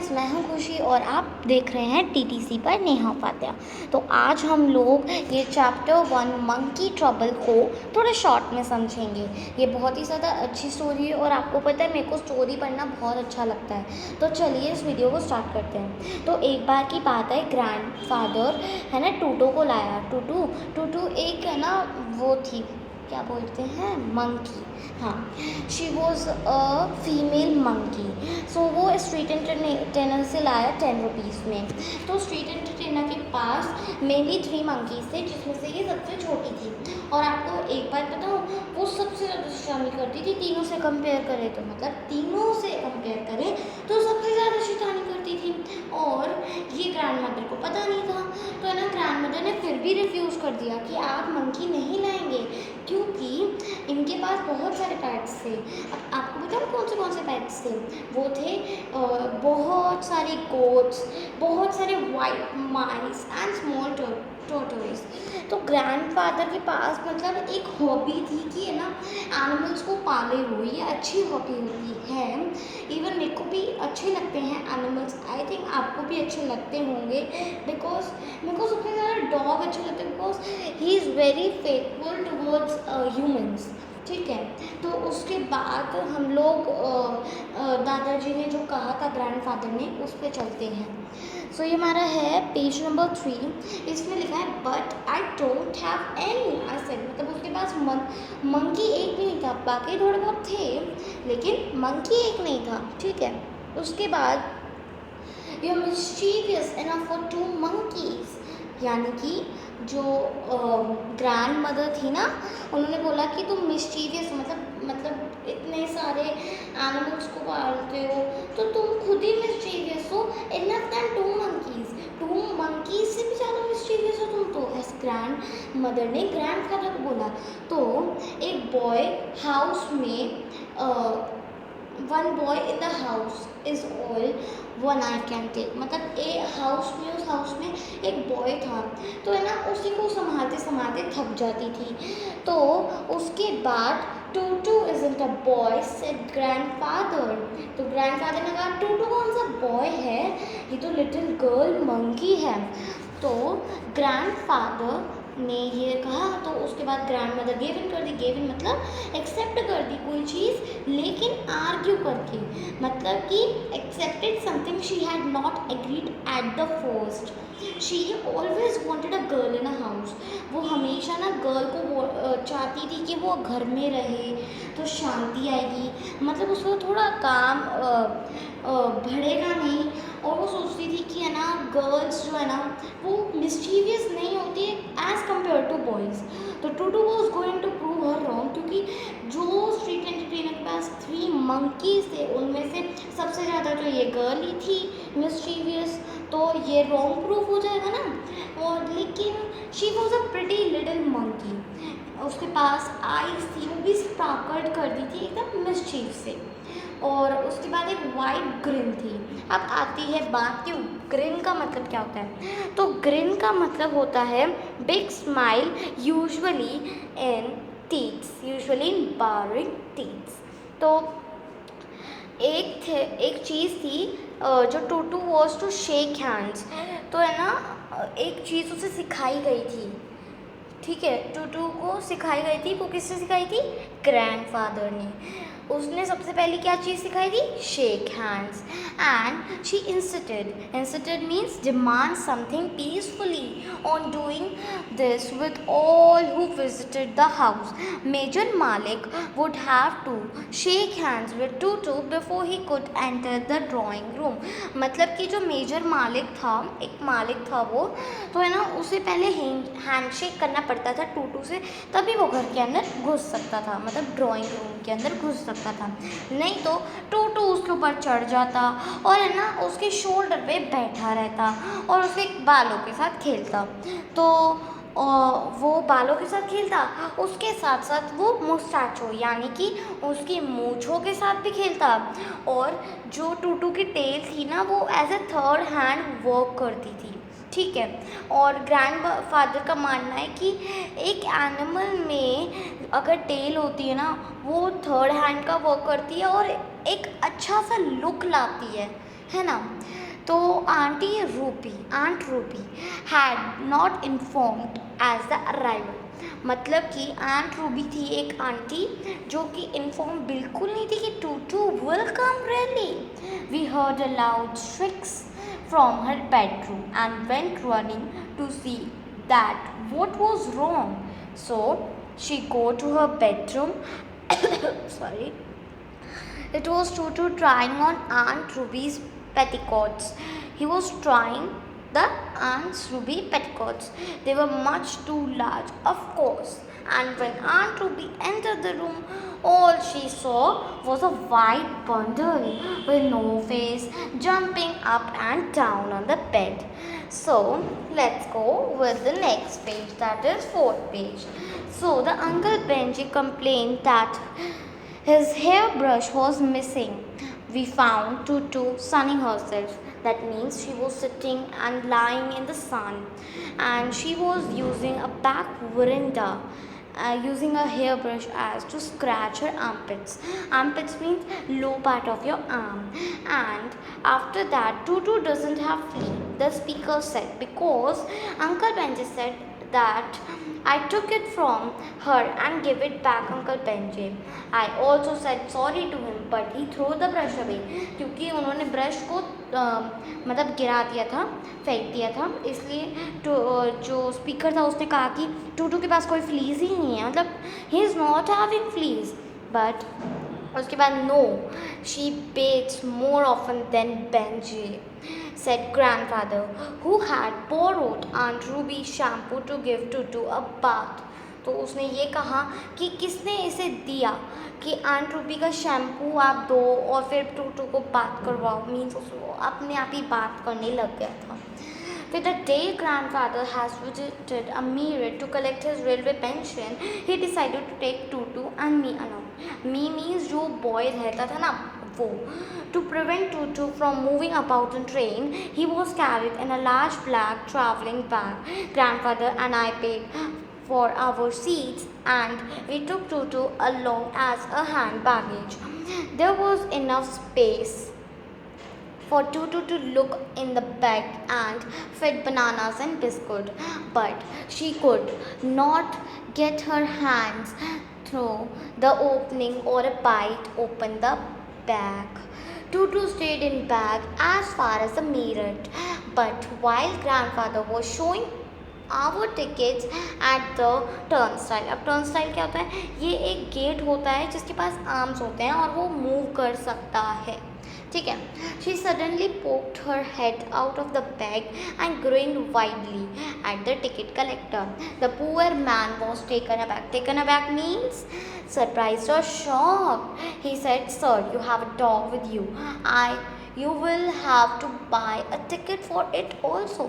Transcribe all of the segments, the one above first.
Friends, मैं हूं खुशी और आप देख रहे हैं टीटीसी पर नेहा उपाध्याय। तो आज हम लोग ये चैप्टर 1 मंकी ट्रबल को थोड़ा शॉर्ट में समझेंगे। ये बहुत ही ज़्यादा अच्छी स्टोरी है और आपको पता है मेरे को स्टोरी पढ़ना बहुत अच्छा लगता है। तो चलिए इस वीडियो को स्टार्ट करते हैं। तो एक बार की बात है, ग्रैंडफादर है ना टूटू को लाया। टूटू एक है ना वो थी, क्या बोलते हैं, मंकी। हाँ, she was a female monkey. So वो स्ट्रीट एंटरटेनर से लाया 10 रुपीज़ में। तो स्ट्रीट एंटरटेनर के पास मेनली 3 मंकीज थे, जिसमें से ये सबसे छोटी थी। और आपको एक बात बताऊँ, वो सबसे ज़्यादा शैतानी करती थी। तीनों से कंपेयर करें तो सबसे ज़्यादा शैतानी करती थी। और ये ग्रैंड मदर को पता नहीं था। तो है ना, ग्रैंड मदर ने फिर भी रिफ्यूज़ कर दिया कि आप मंकी नहीं लाएंगे, क्योंकि इनके पास बहुत सारे पेट्स थे। अब आपको बताऊँ कौन से पेट्स थे? वो थे बहुत सारे गोट्स, बहुत सारे white mice and small tortoise. तो ग्रैंडफादर के पास मतलब एक हॉबी थी कि है ना, एनिमल्स को पाले हुए, ये अच्छी हॉबी होती है। इवन मेरे को भी अच्छे लगते हैं एनिमल्स, आई थिंक आपको भी अच्छे लगते होंगे। बिकॉज मेरे को सबसे ज़्यादा डॉग अच्छे लगते हैं, because he is very faithful towards humans. ठीक है। तो उसके बाद हम लोग दादाजी ने जो कहा था ग्रैंडफादर ने, उस पर चलते हैं। सो ये हमारा है पेज नंबर 3। इसमें लिखा है but I don't have any, I said, मतलब उसके पास मंकी एक भी नहीं था। बाकी थोड़े बहुत थे लेकिन मंकी एक नहीं था। ठीक है। उसके बाद you mischievous enough for 2 monkeys, यानी कि जो ग्रैंड मदर थी ना, उन्होंने बोला कि तुम मिस्चीवियस मतलब इतने सारे एनिमल्स को पालते हो तो तुम खुद ही मिस्चीवियस हो। इनफ दैन 2 monkeys, 2 monkeys से भी ज़्यादा मिस्चीवियस हो तुम तो, ऐसे ग्रैंड मदर ने ग्रैंड फादर को बोला। तो एक बॉय हाउस में one boy in the house is all one I can take, मतलब उस हाउस में एक बॉय था। तो है ना, उसी को संभालते संभालते थक जाती थी। तो उसके बाद Tutu isn't a boy said grandfather. तो ग्रैंडफादर ने कहा टूटू कौन सा बॉय है, ये तो लिटिल गर्ल मंकी है। तो ग्रैंडफादर ने ये कहा, तो उसके बाद ग्रैंड मदर गिव इन कर दी। गिव इन मतलब एक्सेप्ट कर दी कोई चीज़, लेकिन आर्ग्यू करके, मतलब कि accepted something she had not agreed at the first. She always wanted a girl in a house. वो हमेशा ना गर्ल को चाहती थी कि वो घर में रहे तो शांति आएगी, मतलब उसको थोड़ा काम बढ़ेगा नहीं। और वो सोचती थी कि है ना, गर्ल्स जो है ना वो मिस्चीवियस नहीं होती है एज कम्पेयर टू बॉयज़। तो Tutu was going to prove her wrong, क्योंकि जो स्ट्रीट एंटरटेनर के पास 3 monkeys थे, उनमें से सबसे ज़्यादा तो ये गर्ल ही थी मिस्चीवियस। तो ये रॉन्ग प्रूफ हो जाएगा ना। और लेकिन she was a pretty little monkey, उसके पास आईज थी, वो भी स्पार्कल्ड कर दी थी एकदम मिस्चीव से। और उसके बाद एक वाइट ग्रिन थी। अब आती है बात कि ग्रिन का मतलब क्या होता है। तो ग्रिन का मतलब होता है big smile, usually in baring teeths. तो एक चीज़ थी जो Tutu was to shake hands. तो है ना, एक चीज़ उसे सिखाई गई थी। ठीक है, टूटू को सिखाई गई थी। वो किससे सिखाई थी? ग्रैंडफादर ने। उसने सबसे पहले क्या चीज़ सिखाई थी? Shake hands. And she insisted means demand something peacefully on doing this with all who visited the house. Major Malik would have to shake hands with Tutu before he could enter the drawing room. मतलब कि जो major मालिक था, एक मालिक था वो, तो है ना, उसे पहले हैंडशेक करना पड़ता था टूटू से, तभी वो घर के अंदर घुस सकता था, मतलब ड्राइंग रूम के अंदर घुस सकता था। नहीं तो टूटू उसके ऊपर चढ़ जाता और है ना उसके शोल्डर पे बैठा रहता और उसके बालों के साथ खेलता। तो वो बालों के साथ खेलता, उसके साथ साथ वो मुस्टैचो यानी कि उसकी मूंछों के साथ भी खेलता। और जो टूटू की टेल थी ना, वो as a third hand work करती थी। ठीक है। और ग्रैंड फादर का मानना है कि एक एनिमल में अगर टेल होती है ना, वो थर्ड हैंड का वर्क करती है और एक अच्छा सा लुक लाती है। है ना। तो aunt Ruby had not informed as the arrival, मतलब कि आंट रूबी थी एक आंटी जो कि इन्फॉर्म बिल्कुल नहीं थी कि Tutu will come really. We heard a loud shrieks from her bedroom and went running to see that what was wrong. So she go to her bedroom. Sorry. It was Tutu trying on Aunt Ruby's petticoats. He was trying the Aunt Ruby petticoats. They were much too large, of course. And when Aunt Ruby entered the room, all she saw was a white bundle with no face jumping up and down on the bed. So let's go with the next page, that is fourth page. So the Uncle Benji complained that his hairbrush was missing. We found Tutu sunning herself. That means she was sitting and lying in the sun, and she was using a back veranda, using a hairbrush as to scratch her armpits. Armpits means low part of your arm. And after that, Tutu doesn't have flea, the speaker said, because Uncle Benji said that I took it from her and gave it back Uncle Benji. I also said sorry to him, but he threw the brush away, क्योंकि उन्होंने brush को मतलब गिरा दिया था, फेंक दिया था, इसलिए जो स्पीकर था उसने कहा कि टूटू के पास कोई फ्लीज ही नहीं है, मतलब he is not having fleas. But उसके बाद no, she bets more often than Benji, said grandfather, who had borrowed Aunt Ruby's shampoo to give Tutu a bath. तो उसने ये कहा कि किसने इसे दिया कि आंट रूबी का शैम्पू आप दो और फिर टूटू को बात करवाओ, मीन्स उसको अपने आप ही बात करने लग गया था। With the day grandfather has visited a mirror to collect his railway pension, he decided to take Tutu and me along. Me means जो boy रहता था ना वो. To prevent Tutu from moving about in train, he was carried in a large black travelling bag. Grandfather and I paid for our seats and we took Tutu along as a hand baggage. There was enough space for Tutu to look in the bag and fit bananas and biscuit, but she could not get her hands through the opening or a bite open the bag. Tutu stayed in bag as far as the mirror, but while grandfather was showing our tickets at the turnstile. अब turnstile क्या होता है? ये एक gate होता है जिसके पास arms होते हैं और वो मूव कर सकता है, ठीक है। She suddenly poked her head out of the bag and grinned widely at the ticket collector. The poor man was taken aback. Taken aback means surprised or shocked. He said, "Sir, you have a dog with you. You will have to buy a ticket for it also."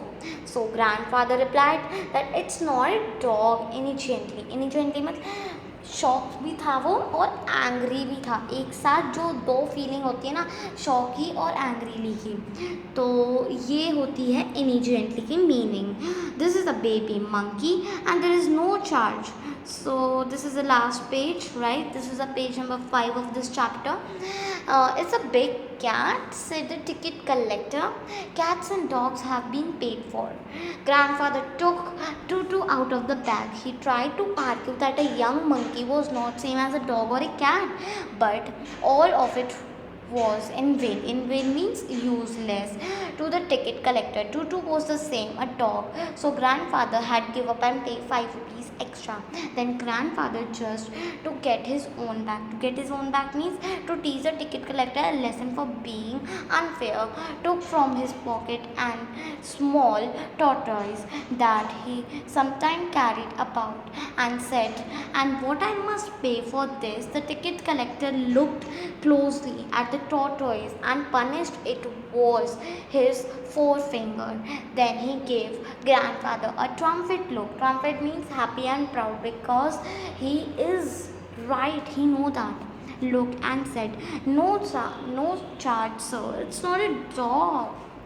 So grandfather replied that it's not a dog. Innocently मतलब shock भी था वो और angry भी था, एक साथ जो दो फीलिंग होती है ना, शॉकी और एंग्रीली की, तो ये होती है इनिजेंटली की meaning. This is a baby monkey and there is no charge. So this is the last page, right? This is a page number 5 of this chapter. It's a big cat, said the ticket collector. Cats and dogs have been paid for. Grandfather took Tutu out of the bag. He tried to argue that a young monkey was not same as a dog or a cat, but all of it was in vain. In vain means useless to the ticket collector. Tutu was the same, a dog. So grandfather had give up and paid 5 rupees extra. Then grandfather just to get his own back. To get his own back means to teach the ticket collector a lesson for being unfair. Took from his pocket an small tortoise that he sometimes carried about and said, "And what I must pay for this?" The ticket collector looked closely at the tortoise and punished it was his forefinger. Then he gave grandfather a triumphant look. Triumphant means happy and proud because he is right, he know that. Looked and said, no charge, sir. It's not a dog.